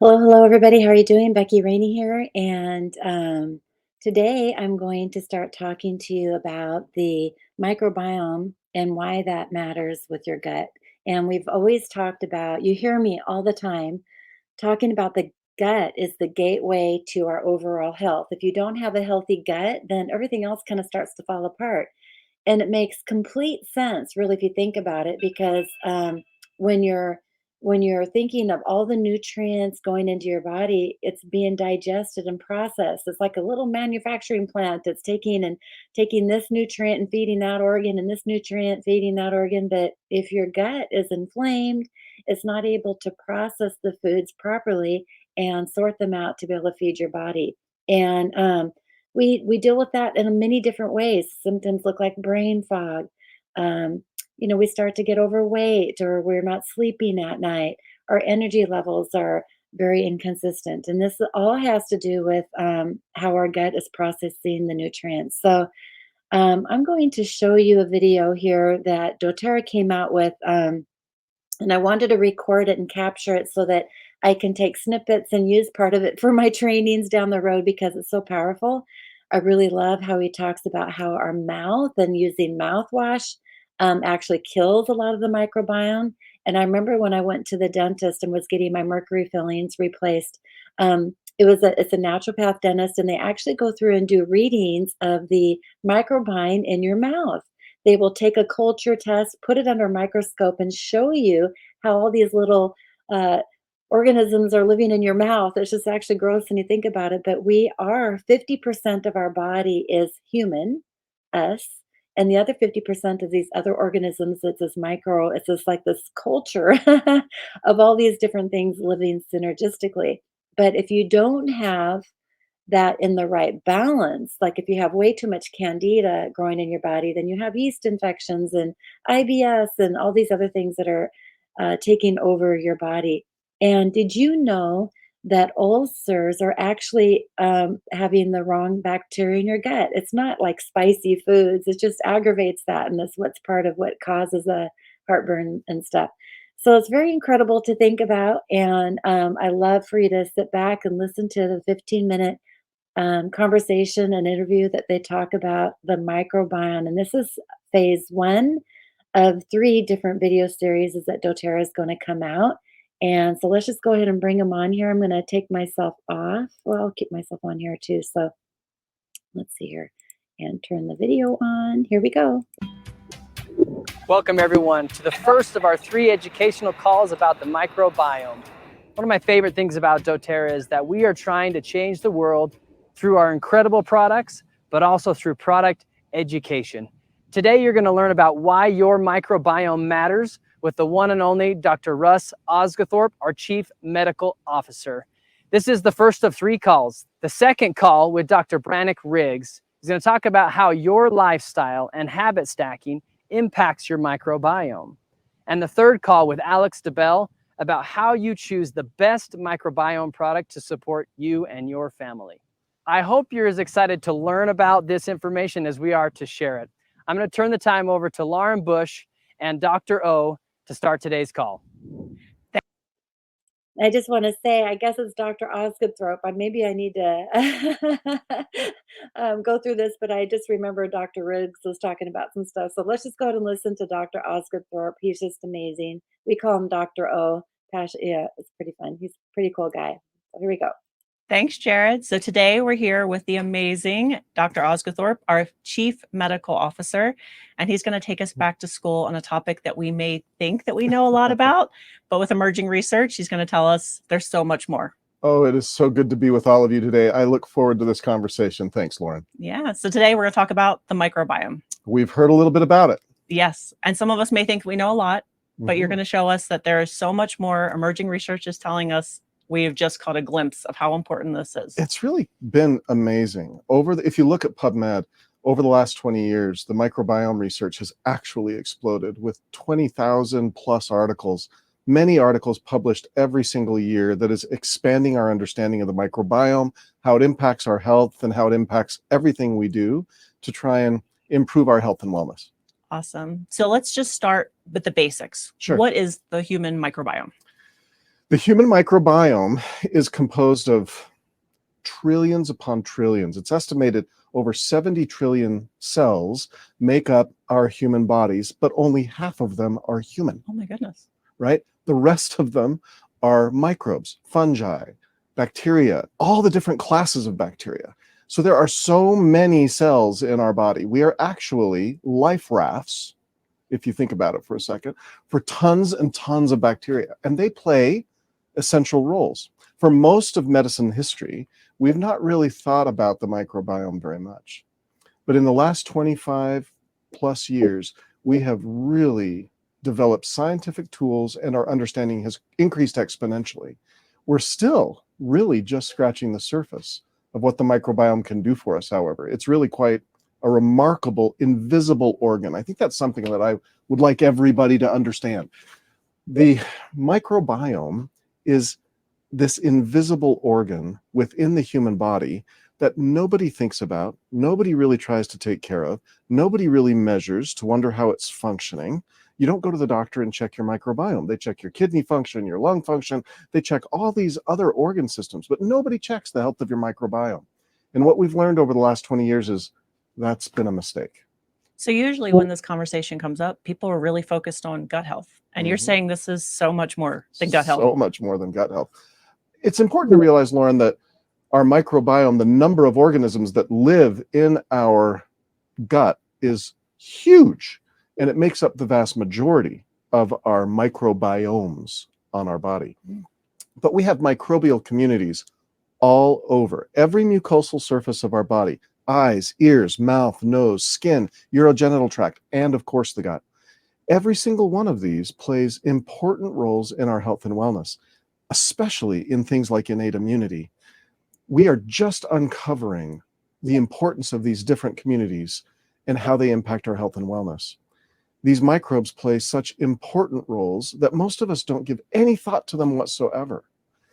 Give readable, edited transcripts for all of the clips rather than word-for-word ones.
Hello, hello, everybody. How are you doing? Becky, Raney here. And today I'm going to start talking to you about the microbiome and why that matters with your gut. And we've always talked about, you hear me all the time talking about the gut is the gateway to our overall health. If you don't have a healthy gut, then everything else kind of starts to fall apart. And it makes complete sense, really, if you think about it, because when you're when you're thinking of all the nutrients going into your body, it's being digested and processed. It's like a little manufacturing plant that's taking this nutrient and feeding that organ, and this nutrient feeding that organ. But if your gut is inflamed, it's not able to process the foods properly and sort them out to be able to feed your body. And we deal with that in many different ways. Symptoms look like brain fog. Um, we start to get overweight, or we're not sleeping at night. Our energy levels are very inconsistent, and this all has to do with how our gut is processing the nutrients. So I'm going to show you a video here that doTERRA came out with. And I wanted to record it and capture it so that I can take snippets and use part of it for my trainings down the road because it's so powerful. I really love how he talks about how our mouth and using mouthwash actually kills a lot of the microbiome. And I remember when I went to the dentist and was getting my mercury fillings replaced. It's a naturopath dentist, and they actually go through and do readings of the microbiome in your mouth. They will take a culture test, put it under a microscope, and show you how all these little uh, organisms are living in your mouth. It's just actually gross when you think about it. But we are 50% of our body is human, us, and the other 50% is these other organisms. It's just like this culture of all these different things living synergistically. But if you don't have that in the right balance. Like if you have way too much candida growing in your body, then you have yeast infections and IBS and all these other things that are taking over your body. And did you know that ulcers are actually having the wrong bacteria in your gut? It's not like spicy foods, it just aggravates that. And that's what's part of what causes the heartburn and stuff. So it's very incredible to think about. And I love for you to sit back and listen to the 15-minute conversation and interview that they talk about the microbiome. And this is phase one of three different video series is that doTERRA is going to come out. And so let's just go ahead and bring them on here. I'm going to take myself off. Well, I'll keep myself on here too. So let's see here and turn the video on. Here we go. Welcome everyone to the first of our 3 educational calls about the microbiome. One of my favorite things about doTERRA is that we are trying to change the world through our incredible products, but also through product education. Today you're going to learn about why your microbiome matters with the one and only Dr. Russ Osguthorpe, our Chief Medical Officer. This is the first of 3 calls. The second call with Dr. Brannick Riggs is going to talk about how your lifestyle and habit stacking impacts your microbiome. And the third call with Alex DeBell about how you choose the best microbiome product to support you and your family. I hope you're as excited to learn about this information as we are to share it. I'm going to turn the time over to Lauren Bush and Dr. O to start today's call. I just want to say, I guess it's Dr. Osgothorpe. Maybe I need to go through this, but I just remember Dr. Riggs was talking about some stuff. So let's just go ahead and listen to Dr. Osgothorpe. He's just amazing. We call him Dr. O. Yeah, it's pretty fun. He's a pretty cool guy. So here we go. Thanks, Jared. So today we're here with the amazing Dr. Osguthorpe, our Chief Medical Officer, and he's going to take us back to school on a topic that we may think that we know a lot about, but with emerging research, he's going to tell us there's so much more. Oh, it is so good to be with all of you today. I look forward to this conversation. Thanks, Lauren. Yeah, so today we're going to talk about the microbiome. We've heard a little bit about it. Yes, and some of us may think we know a lot, but you're going to show us that there is so much more. Emerging research is telling us we've just caught a glimpse of how important this is. It's really been amazing. If you look at PubMed, over the last 20 years, the microbiome research has actually exploded with 20,000 plus articles, many articles published every single year that is expanding our understanding of the microbiome, how it impacts our health, and how it impacts everything we do to try and improve our health and wellness. Awesome. So let's just start with the basics. Sure. What is the human microbiome? The human microbiome is composed of trillions upon trillions. It's estimated over 70 trillion cells make up our human bodies, but only half of them are human. Oh my goodness. Right? The rest of them are microbes, fungi, bacteria, all the different classes of bacteria. So there are so many cells in our body. We are actually life rafts, if you think about it for a second, for tons and tons of bacteria. And they play essential roles. For most of medicine history, we've not really thought about the microbiome very much. But in the last 25 plus years, we have really developed scientific tools, and our understanding has increased exponentially. We're still really just scratching the surface of what the microbiome can do for us, however. It's really quite a remarkable, invisible organ. I think that's something that I would like everybody to understand. The microbiome is this invisible organ within the human body that nobody thinks about, nobody really tries to take care of, nobody really measures to wonder how it's functioning. You don't go to the doctor and check your microbiome. They check your kidney function, your lung function, they check all these other organ systems, but nobody checks the health of your microbiome. And what we've learned over the last 20 years is that's been a mistake. So usually when this conversation comes up, people are really focused on gut health. And you're saying this is so much more than gut health. So much more than gut health. It's important to realize, Lauren, that our microbiome, the number of organisms that live in our gut, is huge. And it makes up the vast majority of our microbiomes on our body. But we have microbial communities all over. Every mucosal surface of our body, eyes, ears, mouth, nose, skin, urogenital tract, and of course the gut. Every single one of these plays important roles in our health and wellness, especially in things like innate immunity. We are just uncovering the importance of these different communities and how they impact our health and wellness. These microbes play such important roles that most of us don't give any thought to them whatsoever.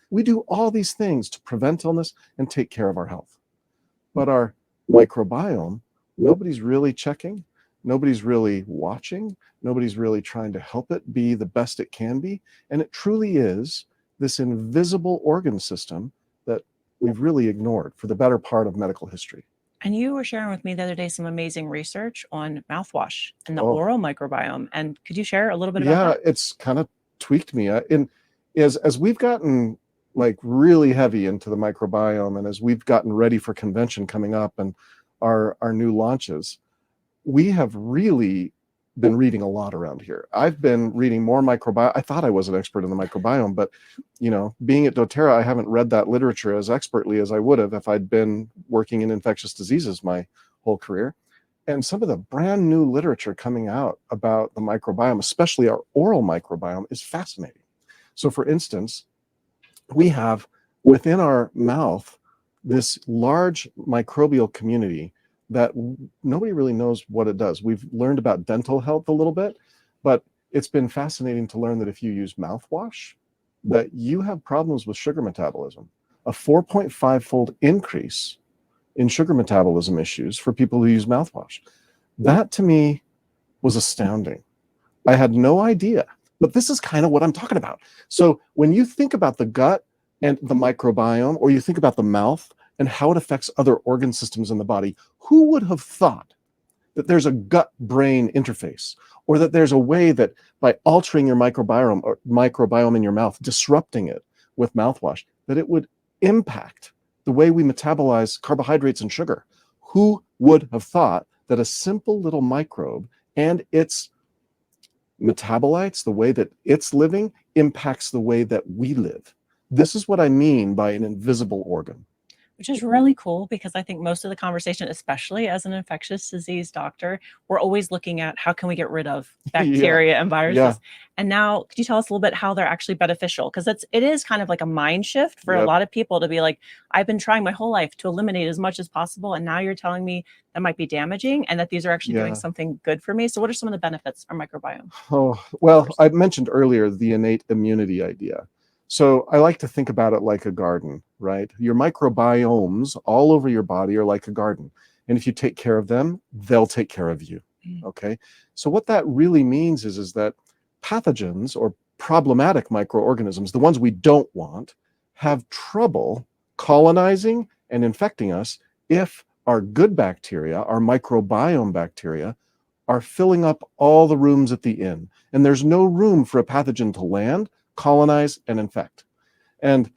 We do all these things to prevent illness and take care of our health. But our microbiome, nobody's really checking, nobody's really watching, nobody's really trying to help it be the best it can be. And it truly is this invisible organ system that we've really ignored for the better part of medical history. And you were sharing with me the other day some amazing research on mouthwash and the oral microbiome. And could you share a little bit about that? Yeah, it's kind of tweaked me. As we've gotten like really heavy into the microbiome, and as we've gotten ready for convention coming up and our new launches, we have really been reading a lot around here. I've been reading more microbiome. I thought I was an expert in the microbiome, but being at doTERRA, I haven't read that literature as expertly as I would have if I'd been working in infectious diseases my whole career. And some of the brand new literature coming out about the microbiome, especially our oral microbiome, is fascinating. So for instance, we have within our mouth this large microbial community that nobody really knows what it does. We've learned about dental health a little bit, but it's been fascinating to learn that if you use mouthwash, that you have problems with sugar metabolism. A 4.5-fold increase in sugar metabolism issues for people who use mouthwash. That to me was astounding. I had no idea, but this is kind of what I'm talking about. So when you think about the gut and the microbiome, or you think about the mouth and how it affects other organ systems in the body, who would have thought that there's a gut-brain interface, or that there's a way that by altering your microbiome in your mouth, disrupting it with mouthwash, that it would impact the way we metabolize carbohydrates and sugar? Who would have thought that a simple little microbe and its metabolites, the way that it's living, impacts the way that we live? This is what I mean by an invisible organ. Which is really cool, because I think most of the conversation, especially as an infectious disease doctor, we're always looking at how can we get rid of bacteria and viruses. Yeah. And now, could you tell us a little bit how they're actually beneficial? Because it is kind of like a mind shift for a lot of people to be like, I've been trying my whole life to eliminate as much as possible, and now you're telling me that might be damaging and that these are actually doing something good for me. So what are some of the benefits of microbiome? Oh, well, I mentioned earlier the innate immunity idea. So I like to think about it like a garden, right? Your microbiomes all over your body are like a garden. And if you take care of them, they'll take care of you, okay? So what that really means is that pathogens or problematic microorganisms, the ones we don't want, have trouble colonizing and infecting us if our good bacteria, our microbiome bacteria, are filling up all the rooms at the inn. And there's no room for a pathogen to land, colonize, and infect. And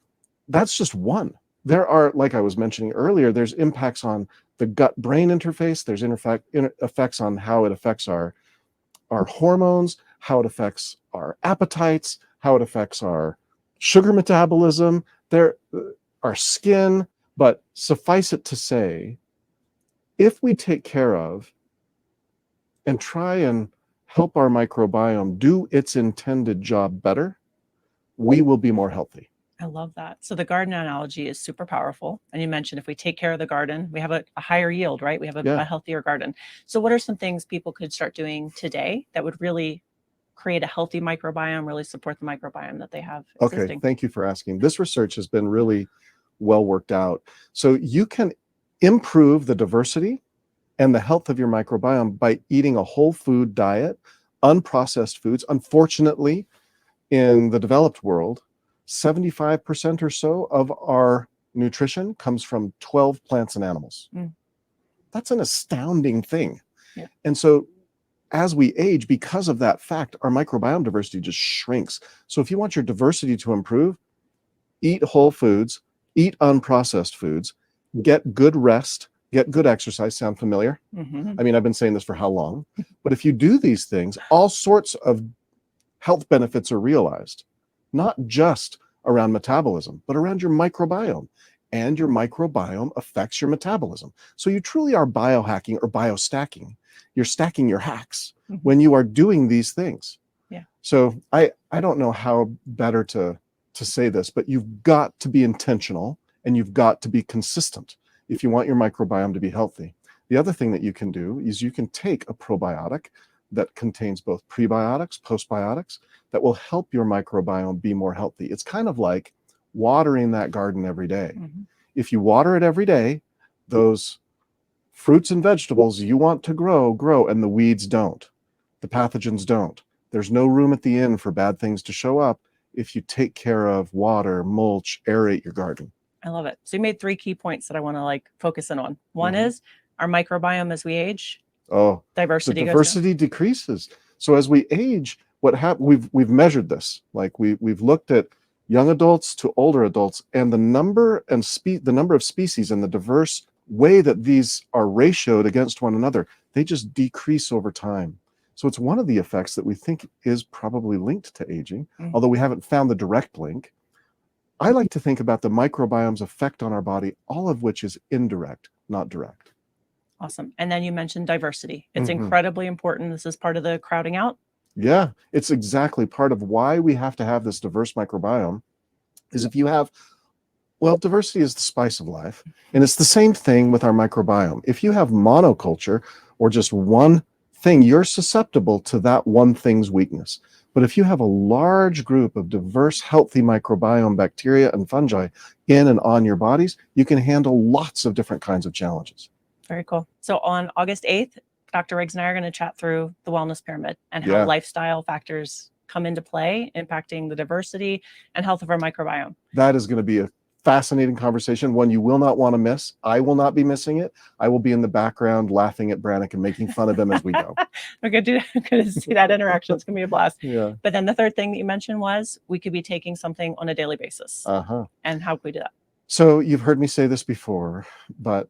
that's just one. There are, like I was mentioning earlier, there's impacts on the gut-brain interface. There's effects on how it affects our hormones, how it affects our appetites, how it affects our sugar metabolism, our skin. But suffice it to say, if we take care of and try and help our microbiome do its intended job better, we will be more healthy. I love that. So the garden analogy is super powerful. And you mentioned if we take care of the garden, we have a higher yield, right? We have a healthier garden. So what are some things people could start doing today that would really create a healthy microbiome, really support the microbiome that they have existing? Okay, thank you for asking. This research has been really well worked out. So you can improve the diversity and the health of your microbiome by eating a whole food diet, unprocessed foods. Unfortunately, in the developed world, 75% or so of our nutrition comes from 12 plants and animals. That's an astounding thing. Yeah. And so as we age, because of that fact, our microbiome diversity just shrinks. So if you want your diversity to improve, eat whole foods, eat unprocessed foods, get good rest, get good exercise. Sound familiar? I mean, I've been saying this for how long? But if you do these things, all sorts of health benefits are realized, not just around metabolism, but around your microbiome. And your microbiome affects your metabolism. So you truly are biohacking or biostacking. You're stacking your hacks when you are doing these things. Yeah. So I don't know how better to say this, but you've got to be intentional and you've got to be consistent if you want your microbiome to be healthy. The other thing that you can do is you can take a probiotic that contains both prebiotics, postbiotics, that will help your microbiome be more healthy. It's kind of like watering that garden every day. If you water it every day, those fruits and vegetables you want to grow, and the weeds don't. The pathogens don't. There's no room at the inn for bad things to show up if you take care of water, mulch, aerate your garden. I love it. So you made 3 key points that I want to focus in on. One is our microbiome as we age. Diversity the diversity decreases. So as we age, what happens? We've measured this. Like we've looked at young adults to older adults, and the number of species and the diverse way that these are ratioed against one another, they just decrease over time. So it's one of the effects that we think is probably linked to aging, although we haven't found the direct link. I like to think about the microbiome's effect on our body, all of which is indirect, not direct. Awesome. And then you mentioned diversity. It's incredibly important. This is part of the crowding out. Yeah, it's exactly part of why we have to have this diverse microbiome. Is if you have, well, diversity is the spice of life. And it's the same thing with our microbiome. If you have monoculture or just one thing, you're susceptible to that one thing's weakness. But if you have a large group of diverse, healthy microbiome bacteria and fungi in and on your bodies, you can handle lots of different kinds of challenges. Very cool. So on August 8th, Dr. Riggs and I are going to chat through the wellness pyramid and how lifestyle factors come into play, impacting the diversity and health of our microbiome. That is going to be a fascinating conversation, one you will not want to miss. I will not be missing it. I will be in the background laughing at Brannick and making fun of him as we go. We're going to see that interaction. It's going to be a blast. Yeah. But then the third thing that you mentioned was we could be taking something on a daily basis. And how could we do that? So you've heard me say this before, but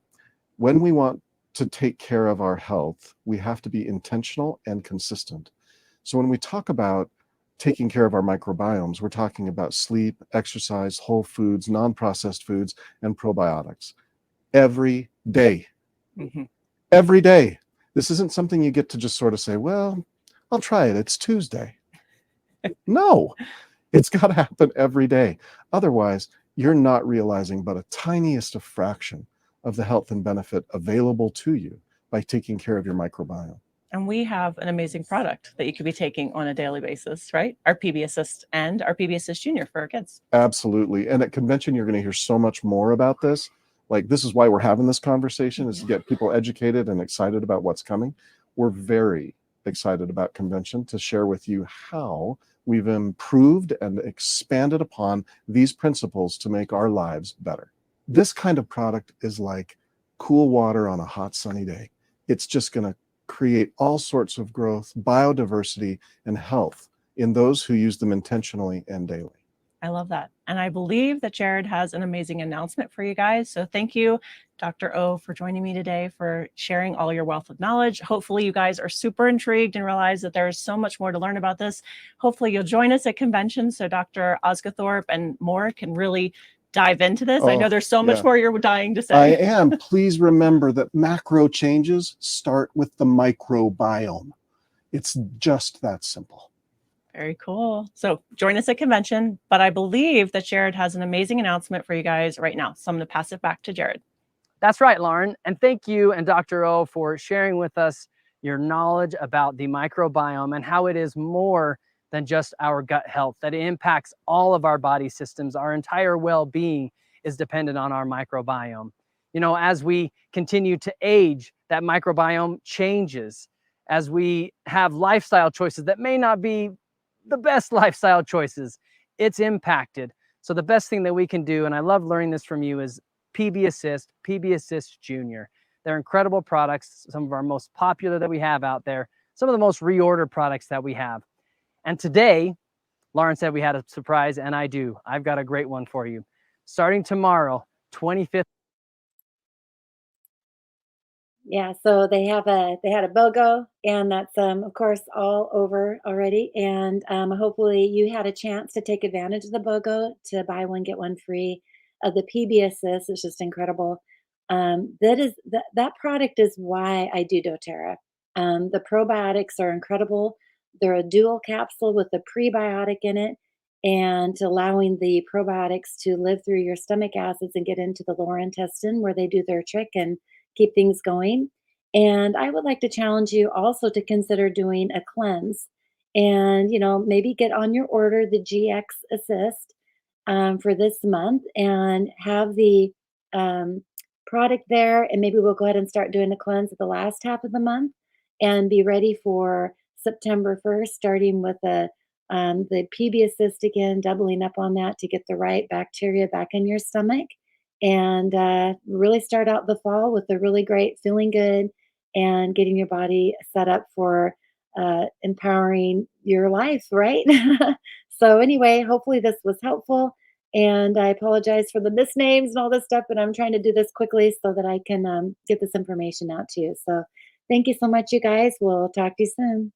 when we want to take care of our health, we have to be intentional and consistent. So when we talk about taking care of our microbiomes, we're talking about sleep, exercise, whole foods, non-processed foods, and probiotics every day. Every day. This isn't something you get to just sort of say, well, I'll try it. It's Tuesday. No, it's got to happen every day. Otherwise, you're not realizing but a tiniest fraction of the health and benefit available to you by taking care of your microbiome. And we have an amazing product that you could be taking on a daily basis, right? Our PB Assist and our PB Assist Junior for our kids. Absolutely. And at convention, you're going to hear so much more about this. Like, this is why we're having this conversation, is to get people educated and excited about what's coming. We're very excited about convention to share with you how we've improved and expanded upon these principles to make our lives better. This kind of product is like cool water on a hot sunny day. It's just going to create all sorts of growth, biodiversity, and health in those who use them intentionally and daily. I love that. And I believe that Jared has an amazing announcement for you guys. So thank you, Dr. O, for joining me today, for sharing all your wealth of knowledge. Hopefully you guys are super intrigued and realize that there's so much more to learn about this. Hopefully you'll join us at conventions so Dr. Osguthorpe and more can really dive into this. I know there's so much more you're dying to say. I am. Please remember that macro changes start with the microbiome. It's just that simple. Very cool. So join us at convention, but I believe that Jared has an amazing announcement for you guys right now. So I'm going to pass it back to Jared. That's right, Lauren. And thank you and Dr. O for sharing with us your knowledge about the microbiome and how it is more than just our gut health, that it impacts all of our body systems. Our entire well-being is dependent on our microbiome. You know, as we continue to age, that microbiome changes. As we have lifestyle choices that may not be the best lifestyle choices, it's impacted. So the best thing that we can do, and I love learning this from you, is PB Assist Junior. They're incredible products, some of our most popular that we have out there, some of the most reordered products that we have. And today, Lauren said we had a surprise, and I do. I've got a great one for you. Starting tomorrow, 25th. Yeah, so they had a BOGO, and that's of course all over already. And hopefully you had a chance to take advantage of the BOGO to buy one get one free of the PB Assist. It's just incredible. That product is why I do doTERRA. The probiotics are incredible. They're a dual capsule with a prebiotic in it, and allowing the probiotics to live through your stomach acids and get into the lower intestine where they do their trick and keep things going. And I would like to challenge you also to consider doing a cleanse and, maybe get on your order the GX Assist for this month and have the um, product there. And maybe we'll go ahead and start doing the cleanse at the last half of the month and be ready for September 1st, starting with the PB Assist again, doubling up on that to get the right bacteria back in your stomach and really start out the fall with a really great feeling good and getting your body set up for empowering your life, right? So, anyway, hopefully this was helpful. And I apologize for the misnames and all this stuff, but I'm trying to do this quickly so that I can get this information out to you. So, thank you so much, you guys. We'll talk to you soon.